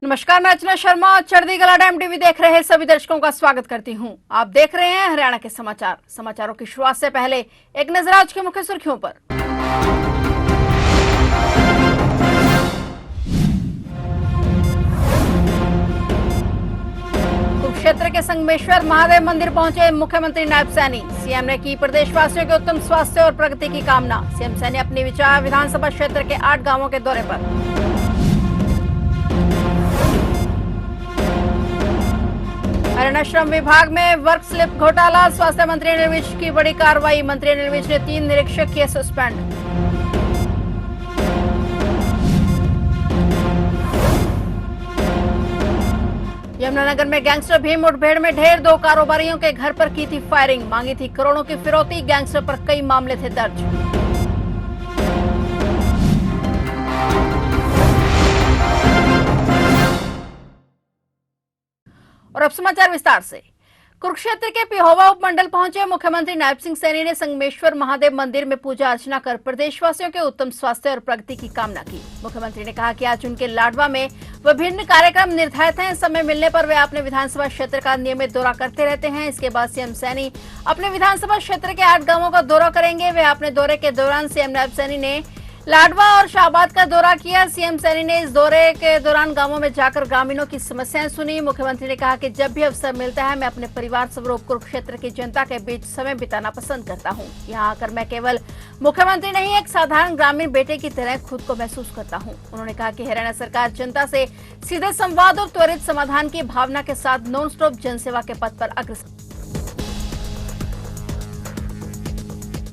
नमस्कार, मैं अर्चना शर्मा और चढ़ती कला टाइम टीवी देख रहे सभी दर्शकों का स्वागत करती हूं। आप देख रहे हैं हरियाणा के समाचारों की शुरुआत से पहले एक नजर आज की मुख्य सुर्खियों पर। कुरुक्षेत्र के संगमेश्वर महादेव मंदिर पहुंचे मुख्यमंत्री नायब सैनी। सीएम ने की प्रदेशवासियों के उत्तम स्वास्थ्य और प्रगति की कामना। सीएम सैनी अपनी विधानसभा क्षेत्र के 8 गांवों के दौरे पर। हरियाणा श्रम विभाग में वर्क स्लिप घोटाला, स्वास्थ्य मंत्री अनिल विज की बड़ी कार्रवाई। मंत्री अनिल विज ने 3 निरीक्षक किए सस्पेंड। यमुनानगर में गैंगस्टर भीम मुठभेड़ में ढेर, 2 कारोबारियों के घर पर की थी फायरिंग, मांगी थी करोड़ों की फिरौती। गैंगस्टर पर कई मामले थे दर्ज। और अब समाचार विस्तार से। कुरुक्षेत्र के पिहोवा उपमंडल पहुंचे मुख्यमंत्री नायब सिंह सैनी ने संगमेश्वर महादेव मंदिर में पूजा अर्चना कर प्रदेशवासियों के उत्तम स्वास्थ्य और प्रगति की कामना की। मुख्यमंत्री ने कहा कि आज उनके लाडवा में विभिन्न कार्यक्रम निर्धारित हैं। समय मिलने पर वे अपने विधानसभा क्षेत्र का नियमित दौरा करते रहते हैं। इसके बाद सीएम सैनी अपने विधानसभा क्षेत्र के 8 गांवों का दौरा करेंगे। वे अपने दौरे के दौरान सीएम नायब सैनी ने लाडवा और शाहबाद का दौरा किया। सीएम सैनी ने इस दौरे के दौरान गांवों में जाकर ग्रामीणों की समस्याएं सुनी। मुख्यमंत्री ने कहा कि जब भी अवसर मिलता है मैं अपने परिवार स्वरूप कुरुक्षेत्र की जनता के बीच समय बिताना पसंद करता हूं। यहां आकर मैं केवल मुख्यमंत्री नहीं, एक साधारण ग्रामीण बेटे की तरह खुद को महसूस करता हूं। उन्होंने कहा कि हरियाणा सरकार जनता से सीधे संवाद और त्वरित समाधान की भावना के साथ नॉन स्टॉप जनसेवा के पथ पर अग्रसर।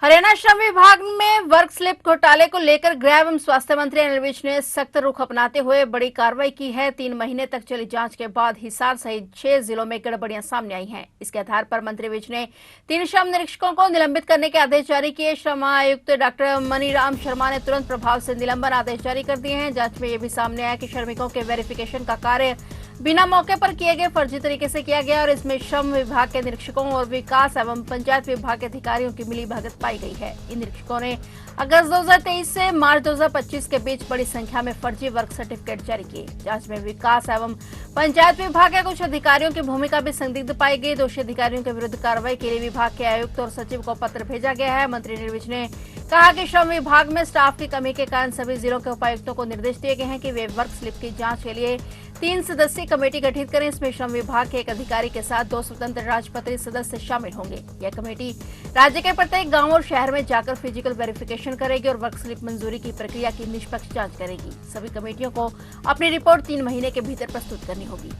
हरियाणा श्रम विभाग में वर्क स्लिप घोटाले को लेकर गृह एवं स्वास्थ्य मंत्री अनिल विज ने सख्त रुख अपनाते हुए बड़ी कार्रवाई की है। 3 महीने तक चली जांच के बाद हिसार सहित 6 जिलों में गड़बड़ियां सामने आई हैं। इसके आधार पर मंत्री विज ने 3 श्रम निरीक्षकों को निलंबित करने के आदेश जारी किए। श्रम आयुक्त डॉक्टर मनीराम शर्मा ने तुरंत प्रभाव से निलंबन आदेश जारी कर दिए हैं। जांच में यह भी सामने आया कि श्रमिकों के वेरिफिकेशन का कार्य बिना मौके पर किए गए फर्जी तरीके से किया गया और इसमें श्रम विभाग के निरीक्षकों और विकास एवं पंचायत विभाग के अधिकारियों की मिलीभगत पाई गई है। इन निरीक्षकों ने अगस्त 2023 से मार्च 2025 के बीच बड़ी संख्या में फर्जी वर्क सर्टिफिकेट जारी किए। जांच में विकास एवं पंचायत विभाग के कुछ अधिकारियों की भूमिका भी संदिग्ध पाई गई। दोषी अधिकारियों के विरुद्ध कार्रवाई के लिए विभाग के आयुक्त और सचिव को पत्र भेजा गया है। मंत्री अनिल विज ने कहा कि श्रम विभाग में स्टाफ की कमी के कारण सभी जिलों के उपायुक्तों को निर्देश दिए गए हैं कि वे वर्क स्लिप की जांच के लिए 3 सदस्यीय कमेटी गठित करें। इसमें श्रम विभाग के एक अधिकारी के साथ 2 स्वतंत्र राजपत्रित सदस्य शामिल होंगे। यह कमेटी राज्य के प्रत्येक गांव और शहर में जाकर फिजिकल वेरिफिकेशन करेगी और वर्क स्लिप मंजूरी की प्रक्रिया की निष्पक्ष जांच करेगी। सभी कमेटियों को अपनी रिपोर्ट 3 महीने के भीतर प्रस्तुत करनी होगी।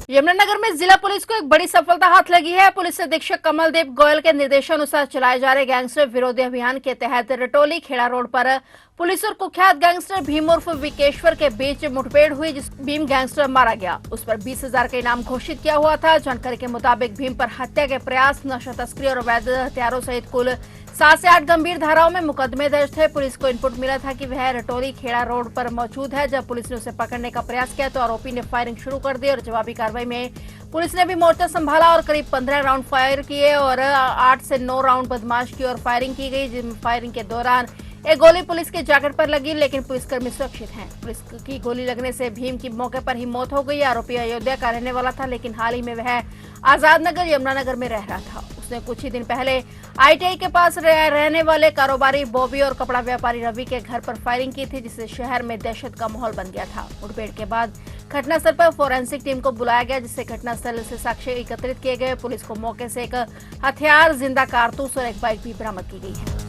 यमुनानगर में जिला पुलिस को एक बड़ी सफलता हाथ लगी है। पुलिस अधीक्षक कमलदीप गोयल के निर्देशानुसार चलाए जा रहे गैंगस्टर विरोधी अभियान के तहत रटोली खेड़ा रोड पर पुलिस और कुख्यात गैंगस्टर भीम उर्फ विकेश्वर के बीच मुठभेड़ हुई, जिस भीम गैंगस्टर मारा गया। उस पर 20,000 का इनाम घोषित किया हुआ था। जानकारी के मुताबिक भीम पर हत्या के प्रयास, नशा तस्करी और अवैध हथियारों सहित कुल 7 से 8 गंभीर धाराओं में मुकदमे दर्ज थे। पुलिस को इनपुट मिला था कि वह रटोली खेड़ा रोड पर मौजूद है। जब पुलिस ने उसे पकड़ने का प्रयास किया तो आरोपी ने फायरिंग शुरू कर दी और जवाबी कार्रवाई में पुलिस ने भी मोर्चा संभाला और करीब 15 राउंड फायर किए और 8 से 9 राउंड बदमाश की और फायरिंग की गई। जिसमें फायरिंग के दौरान एक गोली पुलिस के जैकेट पर लगी, लेकिन पुलिसकर्मी सुरक्षित हैं। पुलिस की गोली लगने से भीम की मौके पर ही मौत हो गई। आरोपी अयोध्या का रहने वाला था, लेकिन हाल ही में वह आजाद नगर यमुनानगर में रह रहा था। उसने कुछ ही दिन पहले आईटीआई के पास रहने वाले कारोबारी बॉबी और कपड़ा व्यापारी रवि के घर पर फायरिंग की थी, जिससे शहर में दहशत का माहौल बन गया था। मुठभेड़ के बाद घटनास्थल पर फोरेंसिक टीम को बुलाया गया, जिससे घटनास्थल से साक्ष्य एकत्रित किए गए। पुलिस को मौके से एक हथियार, जिंदा कारतूस और एक बाइक भी बरामद की गई है।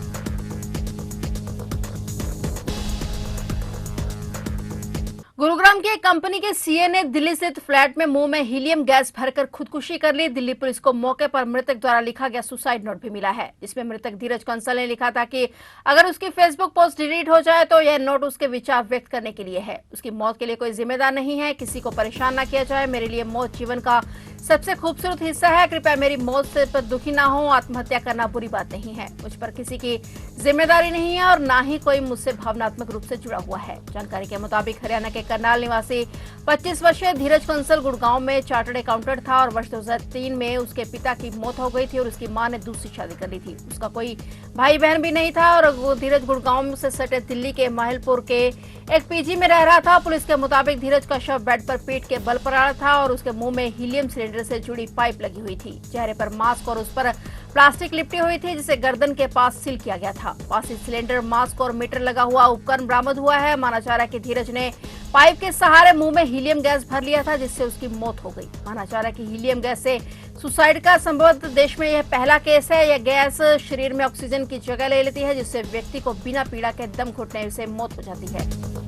गुरुग्राम की एक कंपनी के सीए ने दिल्ली स्थित फ्लैट में मुंह में हीलियम गैस भरकर खुदकुशी कर ली। दिल्ली पुलिस को मौके पर मृतक द्वारा लिखा गया सुसाइड नोट भी मिला है, जिसमें मृतक धीरज कंसल ने लिखा था कि अगर उसकी फेसबुक पोस्ट डिलीट हो जाए तो यह नोट उसके विचार व्यक्त करने के लिए है। उसकी मौत के लिए कोई जिम्मेदार नहीं है, किसी को परेशान न किया जाए। मेरे लिए मौत जीवन का सबसे खूबसूरत हिस्सा है। कृपया मेरी मौत से पर दुखी ना हो। आत्महत्या करना बुरी बात नहीं है। मुझ पर किसी की जिम्मेदारी नहीं है और ना ही कोई मुझसे भावनात्मक रूप से जुड़ा हुआ है। जानकारी के मुताबिक हरियाणा के करनाल निवासी 25 वर्षीय धीरज कंसल गुड़गांव में चार्टर्ड अकाउंटेंट था और वर्ष 2003 में उसके पिता की मौत हो गई थी और उसकी मां ने दूसरी शादी कर ली थी। उसका कोई भाई बहन भी नहीं था और धीरज गुड़गांव से सटे दिल्ली के माहिलपुर के एक पीजी में रह रहा था। पुलिस के मुताबिक धीरज का शव बेड पर पीठ के बल पड़ा था और उसके मुंह में हीलियम सिलेंडर से जुड़ी पाइप लगी हुई थी। चेहरे पर मास्क और उस पर प्लास्टिक लिपटी हुई थी जिसे गर्दन के पास सील किया गया था। पास ही सिलेंडर, मास्क और मीटर लगा हुआ उपकरण बरामद हुआ है। माना जा रहा है कि धीरज ने पाइप के सहारे मुंह में हीलियम गैस भर लिया था जिससे उसकी मौत हो गई। माना जा रहा है कि हीलियम गैस से सुसाइड का संभवतः देश में यह पहला केस है। यह गैस शरीर में ऑक्सीजन की जगह ले लेती है जिससे व्यक्ति को बिना पीड़ा के दम घुटने से मौत हो जाती है।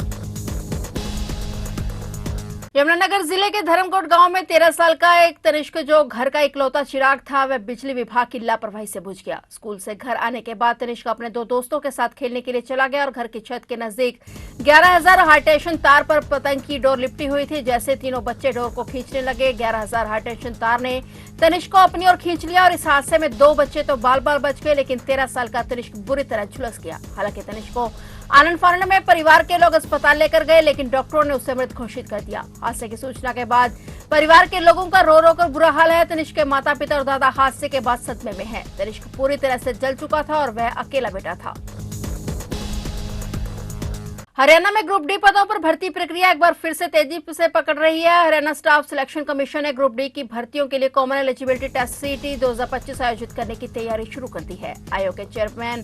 यमुनानगर जिले के धर्मकोट गांव में 13 साल का एक तनिष्क जो घर का इकलौता चिराग था वह बिजली विभाग की लापरवाही से बुझ गया। स्कूल से घर आने के बाद तनिष्क अपने 2 दोस्तों के साथ खेलने के लिए चला गया और घर की छत के नजदीक 11,000 हाई टेंशन तार पर पतंग की डोर लिपटी हुई थी। जैसे तीनों बच्चे डोर को खींचने लगे, 11,000 हाई टेंशन तार ने तनिष्क को अपनी ओर खींच लिया और इस हादसे में 2 बच्चे तो बाल बाल बच गए लेकिन 13 साल का तनिष्क बुरी तरह झुलस गया। हालांकि तनिष्क को आनंद फानंद में परिवार के लोग अस्पताल लेकर गए लेकिन डॉक्टरों ने उसे मृत घोषित कर दिया। हादसे की सूचना के बाद परिवार के लोगों का रो रो कर बुरा हाल है। तनिष्क के माता पिता और दादा हादसे के बाद सदमे में हैं। तनिष्क पूरी तरह से जल चुका था और वह अकेला बेटा था। हरियाणा में ग्रुप डी पदों पर भर्ती प्रक्रिया एक बार फिर से तेजी से पकड़ रही है। हरियाणा स्टाफ सिलेक्शन कमीशन ने ग्रुप डी की भर्तियों के लिए कॉमन एलिजिबिलिटी टेस्ट सीटी 2025 आयोजित करने की तैयारी शुरू कर दी है। आयोग के चेयरमैन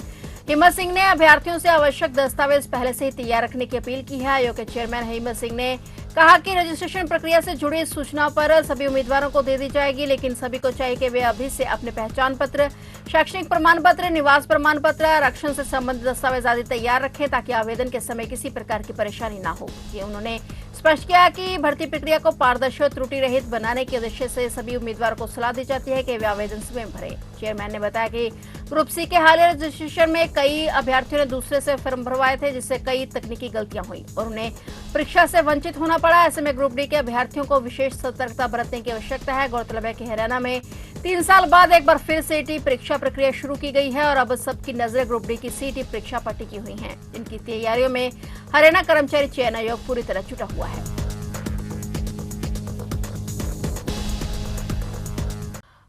हिम्मत सिंह ने अभ्यर्थियों से आवश्यक दस्तावेज पहले से ही तैयार रखने की अपील की है। आयोग के चेयरमैन हिम्मत सिंह ने कहा कि रजिस्ट्रेशन प्रक्रिया से जुड़ी सूचना पर सभी उम्मीदवारों को दे दी जाएगी लेकिन सभी को चाहिए कि वे अभी से अपने पहचान पत्र, शैक्षणिक प्रमाण पत्र, निवास प्रमाण पत्र, आरक्षण से संबंधित दस्तावेज आदि तैयार रखें ताकि आवेदन के समय किसी प्रकार की परेशानी न हो। ये उन्होंने स्पष्ट किया कि भर्ती प्रक्रिया को पारदर्शी और त्रुटि रहित बनाने के उद्देश्य से सभी उम्मीदवारों को सलाह दी जाती है कि वे आवेदन स्वयं भरें। चेयरमैन ने बताया कि ग्रुप सी के हालिया रजिस्ट्रेशन में कई अभ्यर्थियों ने दूसरे से फॉर्म भरवाए थे जिससे कई तकनीकी गलतियां हुई और उन्हें परीक्षा से वंचित होना पड़ा। ऐसे में ग्रुप डी के अभ्यर्थियों को विशेष सतर्कता बरतने की आवश्यकता है। गौरतलब है कि हरियाणा में 3 साल बाद एक बार फिर सीईटी परीक्षा प्रक्रिया शुरू की गई है और अब सबकी नजरें ग्रुप डी की सीईटी परीक्षा पर टिकी हुई हैं। इनकी तैयारियों में हरियाणा कर्मचारी चयन आयोग पूरी तरह जुटा हुआ है।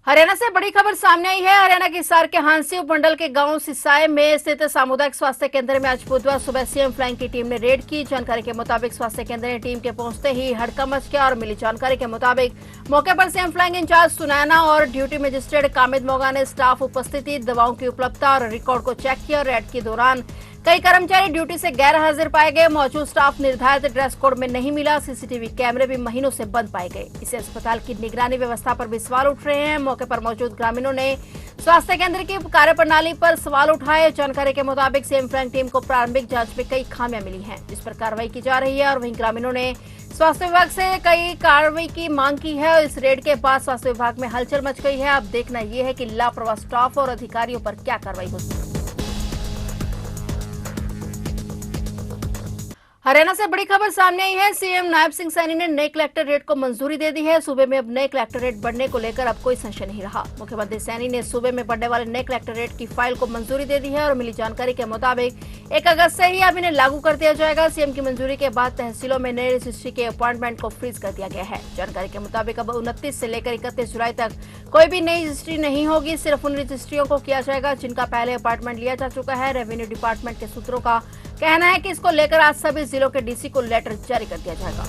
हरियाणा से बड़ी खबर सामने आई है। हरियाणा के हिसार के हांसी उपमंडल के गांव सिसाई में स्थित सामुदायिक स्वास्थ्य केंद्र में आज बुधवार सुबह सीएम फ्लाइंग की टीम ने रेड की। जानकारी के मुताबिक स्वास्थ्य केंद्र ने टीम के पहुंचते ही हड़कंप मच गया और मिली जानकारी के मुताबिक मौके पर सीएम फ्लाइंग इंचार्ज सुनैना और ड्यूटी मजिस्ट्रेट कामिद मोगा ने स्टाफ उपस्थिति, दवाओं की उपलब्धता और रिकॉर्ड को चेक किया। रेड के दौरान कई कर्मचारी ड्यूटी से गैर हाजिर पाए गए। मौजूद स्टाफ निर्धारित ड्रेस कोड में नहीं मिला। सीसीटीवी कैमरे भी महीनों से बंद पाए गए। इससे अस्पताल की निगरानी व्यवस्था पर भी सवाल उठ रहे हैं। मौके पर मौजूद ग्रामीणों ने स्वास्थ्य केंद्र की कार्यप्रणाली पर सवाल उठाए। जानकारी के मुताबिक सीएम फ्लाइंग टीम को प्रारंभिक जांच में कई खामियां मिली हैं जिस पर कार्रवाई की जा रही है और वहीं ग्रामीणों ने स्वास्थ्य विभाग से कई कार्रवाई की मांग की है। इस रेड के बाद स्वास्थ्य विभाग में हलचल मच गई है। अब देखना यह है कि लापरवाह स्टाफ और अधिकारियों पर क्या कार्रवाई होती है। हरियाणा से बड़ी खबर सामने आई है। सीएम नायब सिंह सैनी ने नए कलेक्टर रेट को मंजूरी दे दी है। सूबे में अब नए कलेक्टर रेट बढ़ने को लेकर अब कोई संशय नहीं रहा। मुख्यमंत्री सैनी ने सूबे में बढ़ने वाले नए कलेक्टर रेट की फाइल को मंजूरी दे दी है और मिली जानकारी के मुताबिक 1 अगस्त से ही अब इन्हें लागू कर दिया जाएगा। सीएम की मंजूरी के बाद तहसीलों में नए रजिस्ट्री के अपॉइंटमेंट को फ्रीज कर दिया गया है। जानकारी के मुताबिक अब 29 से लेकर 31 जुलाई तक कोई भी नई रजिस्ट्री नहीं होगी। सिर्फ उन रजिस्ट्रियों को किया जाएगा जिनका पहले अपॉइंटमेंट लिया जा चुका है। रेवेन्यू डिपार्टमेंट के सूत्रों का कहना है कि इसको लेकर आज सभी जिलों के डीसी को लेटर जारी कर दिया जाएगा।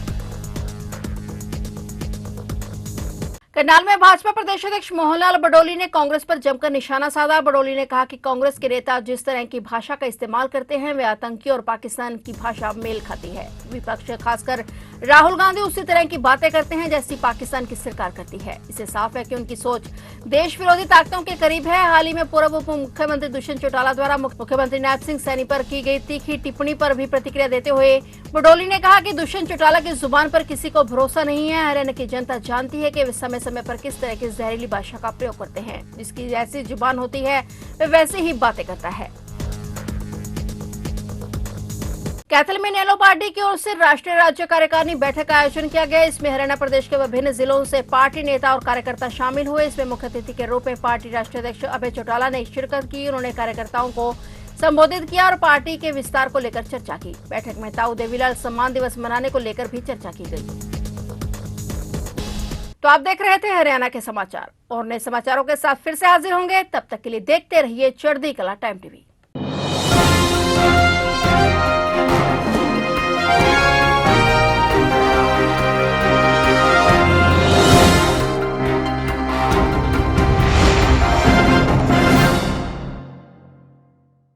करनाल में भाजपा प्रदेश अध्यक्ष मोहनलाल बडोली ने कांग्रेस पर जमकर निशाना साधा। बडोली ने कहा कि कांग्रेस के नेता जिस तरह की भाषा का इस्तेमाल करते हैं वे आतंकी और पाकिस्तान की भाषा मेल खाती है। विपक्ष खासकर राहुल गांधी उसी तरह की बातें करते हैं जैसी पाकिस्तान की सरकार करती है। इससे साफ है कि उनकी सोच देश विरोधी ताकतों के करीब है। हाल ही में पूर्व उप मुख्यमंत्री दुष्यंत चौटाला द्वारा मुख्यमंत्री नायब सिंह सैनी पर की गई तीखी टिप्पणी पर भी प्रतिक्रिया देते हुए बडोली ने कहा कि दुष्यंत चौटाला की जुबान पर किसी को भरोसा नहीं है। हरियाणा की जनता जानती है कि वे समय समय पर किस तरह की जहरीली भाषा का प्रयोग करते हैं। जिसकी जैसी जुबान होती है वे वैसे ही बातें करता है। कैथल में नेलो पार्टी की ओर से राष्ट्रीय राज्य कार्यकारिणी बैठक का आयोजन किया गया। इसमें हरियाणा प्रदेश के विभिन्न जिलों से पार्टी नेता और कार्यकर्ता शामिल हुए। इसमें मुख्य अतिथि के रूप में पार्टी राष्ट्रीय अध्यक्ष अभय चौटाला ने शिरकत की। उन्होंने कार्यकर्ताओं को संबोधित किया और पार्टी के विस्तार को लेकर चर्चा की। बैठक में ताऊ देवीलाल सम्मान दिवस मनाने को लेकर भी चर्चा की गई। तो आप देख रहे थे हरियाणा के समाचार और नए समाचारों के साथ फिर से हाजिर होंगे। तब तक के लिए देखते रहिए चढ़ती कला टाइम टीवी।